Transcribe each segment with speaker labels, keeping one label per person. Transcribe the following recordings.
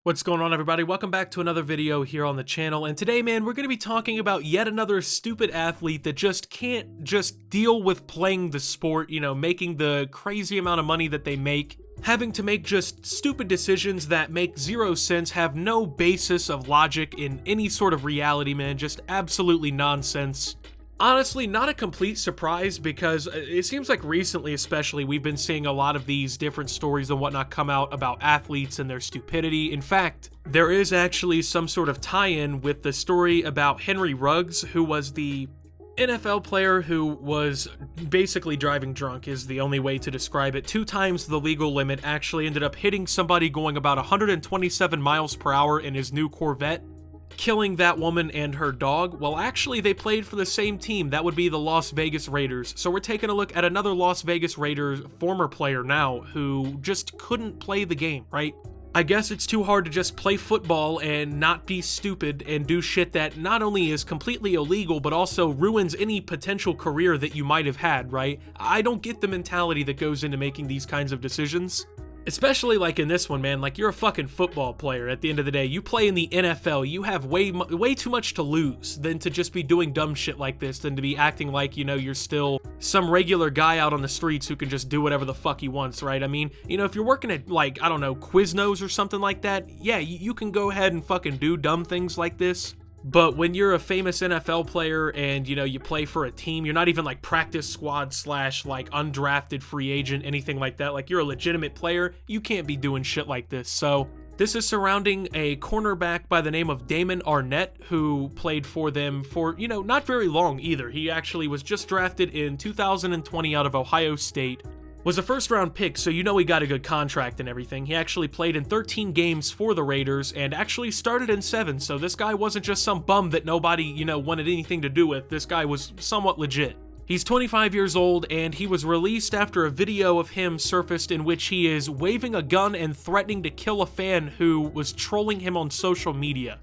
Speaker 1: What's going on, everybody? Welcome back to another video here on the channel, and today, man, we're going to be talking about yet another stupid athlete that just can't deal with playing the sport, you know, making the crazy amount of money that they make, having to make just stupid decisions that make zero sense, have no basis of logic in any sort of reality, man, just absolutely nonsense. Honestly, not a complete surprise, because it seems like recently especially we've been seeing a lot of these different stories and whatnot come out about athletes and their stupidity. In fact, there is actually some sort of tie-in with the story about Henry Ruggs, who was the NFL player who was basically driving drunk, is the only way to describe it. 2 times the legal limit, actually ended up hitting somebody going about 127 miles per hour in his new Corvette, killing that woman and her dog. Well, actually, they played for the same team. That would be the Las Vegas Raiders. So we're taking a look at another Las Vegas Raiders former player now who just couldn't play the game, right? I guess it's too hard to just play football and not be stupid and do shit that not only is completely illegal, but also ruins any potential career that you might have had, right? I don't get the mentality that goes into making these kinds of decisions. Especially like in this one, man, like you're a fucking football player at the end of the day. You play in the NFL, you have way too much to lose than to just be doing dumb shit like this, than to be acting like, you know, you're still some regular guy out on the streets who can just do whatever the fuck he wants, right? I mean, you know, if you're working at, like, I don't know, Quiznos or something like that, yeah, you can go ahead and fucking do dumb things like this. But when you're a famous NFL player and, you know, you play for a team, you're not even like practice squad / like undrafted free agent, anything like that. Like, you're a legitimate player, you can't be doing shit like this. So this is surrounding a cornerback by the name of Damon Arnette, who played for them for, you know, not very long either. He actually was just drafted in 2020 out of Ohio State. Was a first-round pick, so you know he got a good contract and everything. He actually played in 13 games for the Raiders and actually started in 7, so this guy wasn't just some bum that nobody, you know, wanted anything to do with. This guy was somewhat legit. He's 25 years old, and he was released after a video of him surfaced in which he is waving a gun and threatening to kill a fan who was trolling him on social media.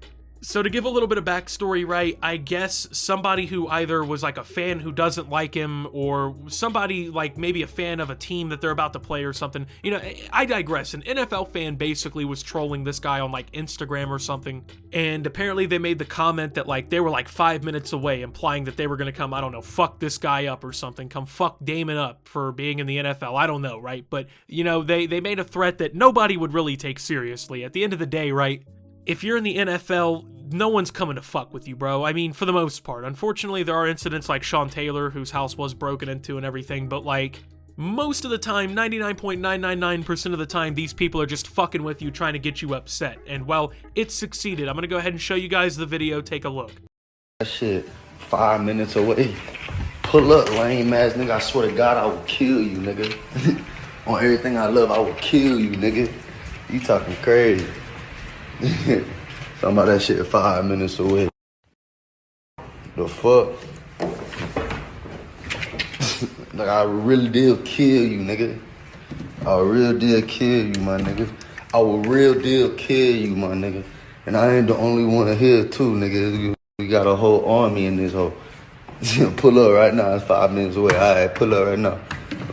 Speaker 1: So to give a little bit of backstory, right, I guess somebody who either was like a fan who doesn't like him, or somebody like maybe a fan of a team that they're about to play or something, you know, I digress. An NFL fan basically was trolling this guy on like Instagram or something, and apparently they made the comment that like they were like 5 minutes away, implying that they were gonna come, I don't know, fuck this guy up or something, come fuck Damon up for being in the NFL, I don't know, right? But, you know, they made a threat that nobody would really take seriously. At the end of the day, right, if you're in the NFL, no one's coming to fuck with you, bro. I mean, for the most part. Unfortunately, there are incidents like Sean Taylor, whose house was broken into and everything, but like, most of the time, 99.999% of the time, these people are just fucking with you, trying to get you upset. And, well, it succeeded. I'm gonna go ahead and show you guys the video. Take a look.
Speaker 2: That shit 5 minutes away. Pull up, lame ass nigga. I swear to God, I will kill you, nigga. On everything I love, I will kill you, nigga. You talking crazy. Talking about that shit 5 minutes away. The fuck? Like, I really did kill you, nigga. I real deal kill you, my nigga. I will real deal kill you, my nigga. And I ain't the only one here, too, nigga. We got a whole army in this hole. Pull up right now. It's 5 minutes away. All right, pull up right now.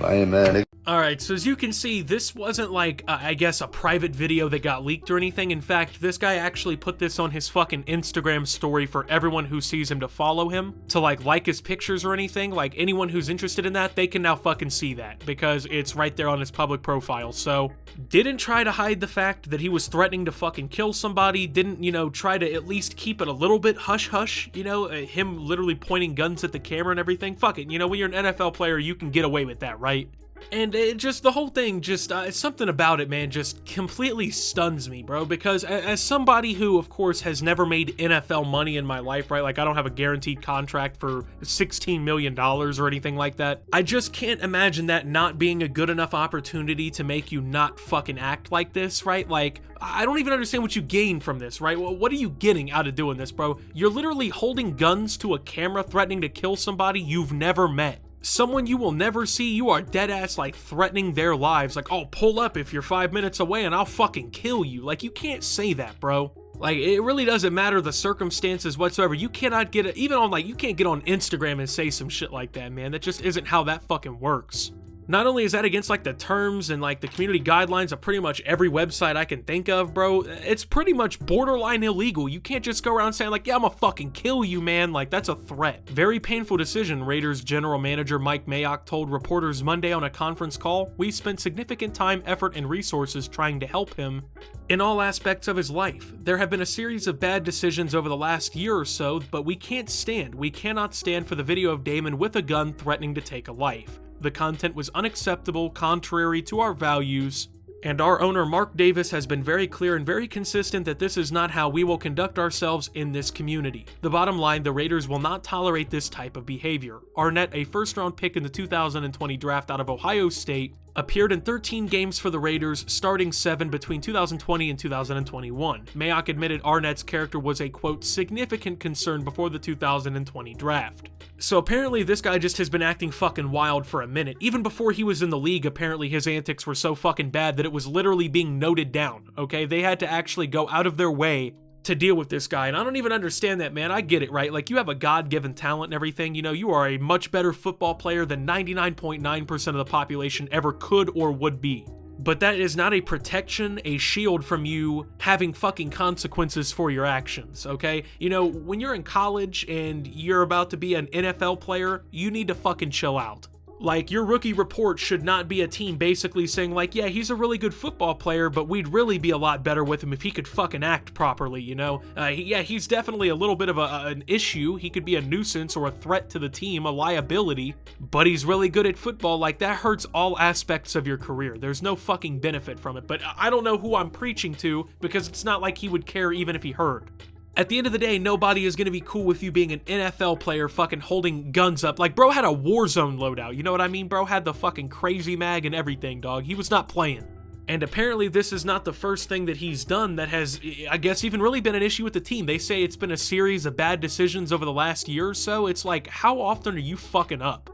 Speaker 2: I ain't mad, nigga.
Speaker 1: Alright, so as you can see, this wasn't like, I guess, a private video that got leaked or anything. In fact, this guy actually put this on his fucking Instagram story for everyone who sees him to follow him, to like his pictures or anything. Like, anyone who's interested in that, they can now fucking see that, because it's right there on his public profile. So, didn't try to hide the fact that he was threatening to fucking kill somebody, didn't, you know, try to at least keep it a little bit hush-hush, you know, him literally pointing guns at the camera and everything. Fuck it, you know, when you're an NFL player, you can get away with that, right? And it just, the whole thing, just, something about it, man, just completely stuns me, bro, because as somebody who, of course, has never made NFL money in my life, right, like, I don't have a guaranteed contract for $16 million or anything like that, I just can't imagine that not being a good enough opportunity to make you not fucking act like this, right? Like, I don't even understand what you gain from this, right? Well, what are you getting out of doing this, bro? You're literally holding guns to a camera, threatening to kill somebody you've never met. Someone you will never see. You are dead ass like threatening their lives, like, oh, pull up if you're 5 minutes away and I'll fucking kill you. Like, you can't say that, bro. Like, it really doesn't matter the circumstances whatsoever. You cannot get it, even on, like, you can't get on Instagram and say some shit like that, man. That just isn't how that fucking works. Not only is that against like the terms and like the community guidelines of pretty much every website I can think of, bro, it's pretty much borderline illegal. You can't just go around saying like, yeah, I'm gonna fucking kill you, man. Like, that's a threat. Very painful decision, Raiders general manager Mike Mayock told reporters Monday on a conference call. We spent significant time, effort, and resources trying to help him in all aspects of his life. There have been a series of bad decisions over the last year or so, but we cannot stand for the video of Damon with a gun threatening to take a life. The content was unacceptable, contrary to our values, and our owner Mark Davis has been very clear and very consistent that this is not how we will conduct ourselves in this community. The bottom line, the Raiders will not tolerate this type of behavior. Arnett, a first-round pick in the 2020 draft out of Ohio State, appeared in 13 games for the Raiders, starting 7 between 2020 and 2021. Mayock admitted Arnett's character was a, quote, significant concern before the 2020 draft. So apparently this guy just has been acting fucking wild for a minute. Even before he was in the league, apparently his antics were so fucking bad that it was literally being noted down, okay? They had to actually go out of their way to deal with this guy, and I don't even understand that, man. I get it, right? Like, you have a God-given talent and everything, you know, you are a much better football player than 99.9% of the population ever could or would be. But that is not a protection, a shield from you having fucking consequences for your actions, okay? You know, when you're in college and you're about to be an NFL player, you need to fucking chill out. Like, your rookie report should not be a team basically saying like, yeah, he's a really good football player, but we'd really be a lot better with him if he could fucking act properly, you know? Yeah, he's definitely a little bit of an issue. He could be a nuisance or a threat to the team, a liability, but he's really good at football. Like, that hurts all aspects of your career. There's no fucking benefit from it, but I don't know who I'm preaching to because it's not like he would care even if he heard. At the end of the day, nobody is going to be cool with you being an NFL player fucking holding guns up. Like, bro had a Warzone loadout, you know what I mean? Bro had the fucking crazy mag and everything, dog. He was not playing. And apparently this is not the first thing that he's done that has, I guess, even really been an issue with the team. They say it's been a series of bad decisions over the last year or so. It's like, how often are you fucking up?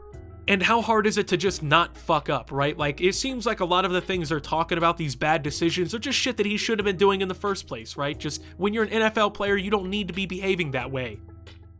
Speaker 1: And how hard is it to just not fuck up, right? Like, it seems like a lot of the things they're talking about, these bad decisions, are just shit that he should have been doing in the first place, right? Just, when you're an NFL player, you don't need to be behaving that way.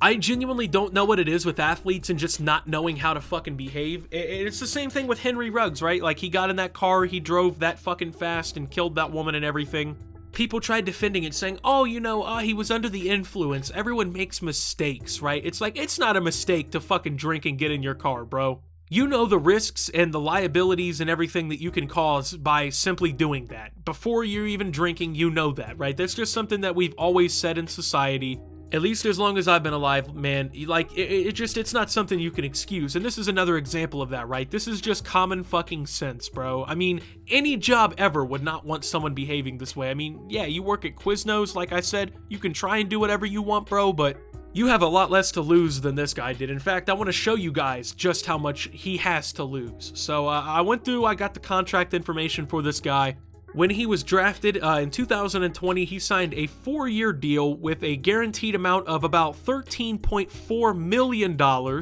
Speaker 1: I genuinely don't know what it is with athletes and just not knowing how to fucking behave. It's the same thing with Henry Ruggs, right? Like, he got in that car, he drove that fucking fast and killed that woman and everything. People tried defending it, saying, oh, you know, he was under the influence. Everyone makes mistakes, right? It's like, it's not a mistake to fucking drink and get in your car, bro. You know the risks and the liabilities and everything that you can cause by simply doing that. Before you're even drinking, you know that, right? That's just something that we've always said in society. At least as long as I've been alive, man, like, it's not something you can excuse. And this is another example of that, right? This is just common fucking sense, bro. I mean, any job ever would not want someone behaving this way. I mean, yeah, you work at Quiznos, like I said, you can try and do whatever you want, bro, but you have a lot less to lose than this guy did. In fact, I want to show you guys just how much he has to lose. So I went through, I got the contract information for this guy. When he was drafted in 2020, he signed a 4-year deal with a guaranteed amount of about $13.4 million.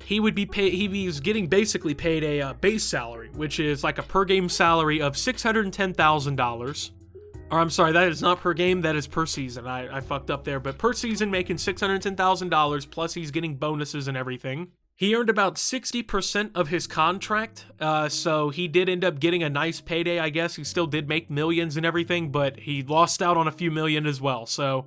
Speaker 1: He would be paid, he was getting basically paid a base salary, which is like a per game salary of $610,000. Or I'm sorry, that is not per game, that is per season. I fucked up there, but per season making $610,000, plus he's getting bonuses and everything. He earned about 60% of his contract, so he did end up getting a nice payday, I guess. He still did make millions and everything, but he lost out on a few million as well, so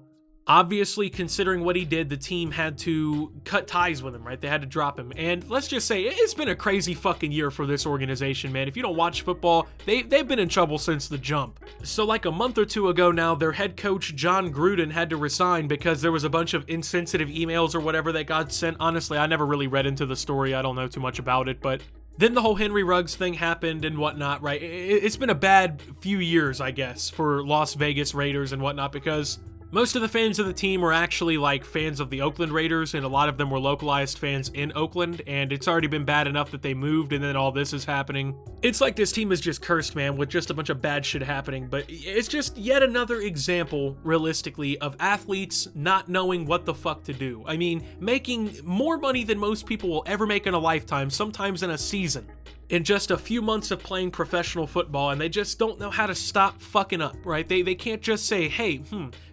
Speaker 1: obviously, considering what he did, the team had to cut ties with him, right? They had to drop him. And let's just say, it's been a crazy fucking year for this organization, man. If you don't watch football, they've been in trouble since the jump. So like a month or two ago now, their head coach, John Gruden, had to resign because there was a bunch of insensitive emails or whatever that got sent. Honestly, I never really read into the story. I don't know too much about it, but then the whole Henry Ruggs thing happened and whatnot, right? It's been a bad few years, I guess, for Las Vegas Raiders and whatnot, because most of the fans of the team were actually like fans of the Oakland Raiders, and a lot of them were localized fans in Oakland, and it's already been bad enough that they moved and then all this is happening. It's like this team is just cursed, man, with just a bunch of bad shit happening, but it's just yet another example, realistically, of athletes not knowing what the fuck to do. I mean, making more money than most people will ever make in a lifetime, sometimes in a season. in just a few months of playing professional football, and they just don't know how to stop fucking up, right? They can't just say, hey,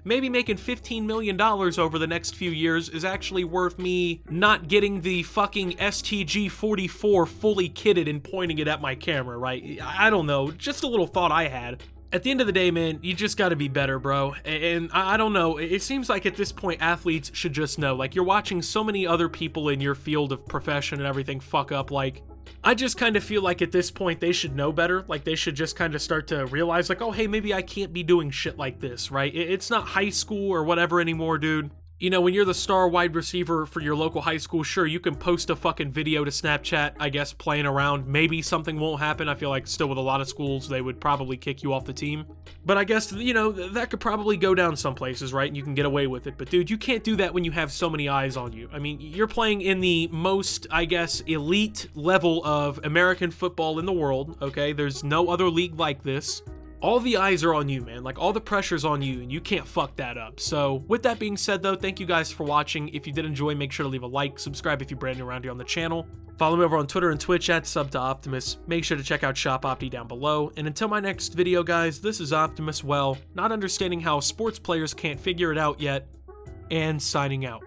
Speaker 1: maybe making $15 million over the next few years is actually worth me not getting the fucking STG-44 fully kitted and pointing it at my camera, right? I don't know, just a little thought I had. At the end of the day, man, you just gotta be better, bro. And I don't know, it seems like at this point, athletes should just know. Like, you're watching so many other people in your field of profession and everything fuck up, like, I just kind of feel like at this point they should know better. Like, they should just kind of start to realize, like, oh, hey, maybe I can't be doing shit like this, right? It's not high school or whatever anymore, dude. You know, when you're the star wide receiver for your local high school, sure, you can post a fucking video to Snapchat, I guess, playing around. Maybe something won't happen. I feel like still with a lot of schools, they would probably kick you off the team. But I guess, you know, that could probably go down some places, right? And you can get away with it. But dude, you can't do that when you have so many eyes on you. I mean, you're playing in the most, I guess, elite level of American football in the world, okay? There's no other league like this. All the eyes are on you, man. Like, all the pressure's on you, and you can't fuck that up. So, with that being said, though, thank you guys for watching. If you did enjoy, make sure to leave a like, subscribe if you're brand new around here on the channel. Follow me over on Twitter and Twitch at @SubToOptimus. Make sure to check out Shop Opti down below. And until my next video, guys, this is Optimus, well, not understanding how sports players can't figure it out yet, and signing out.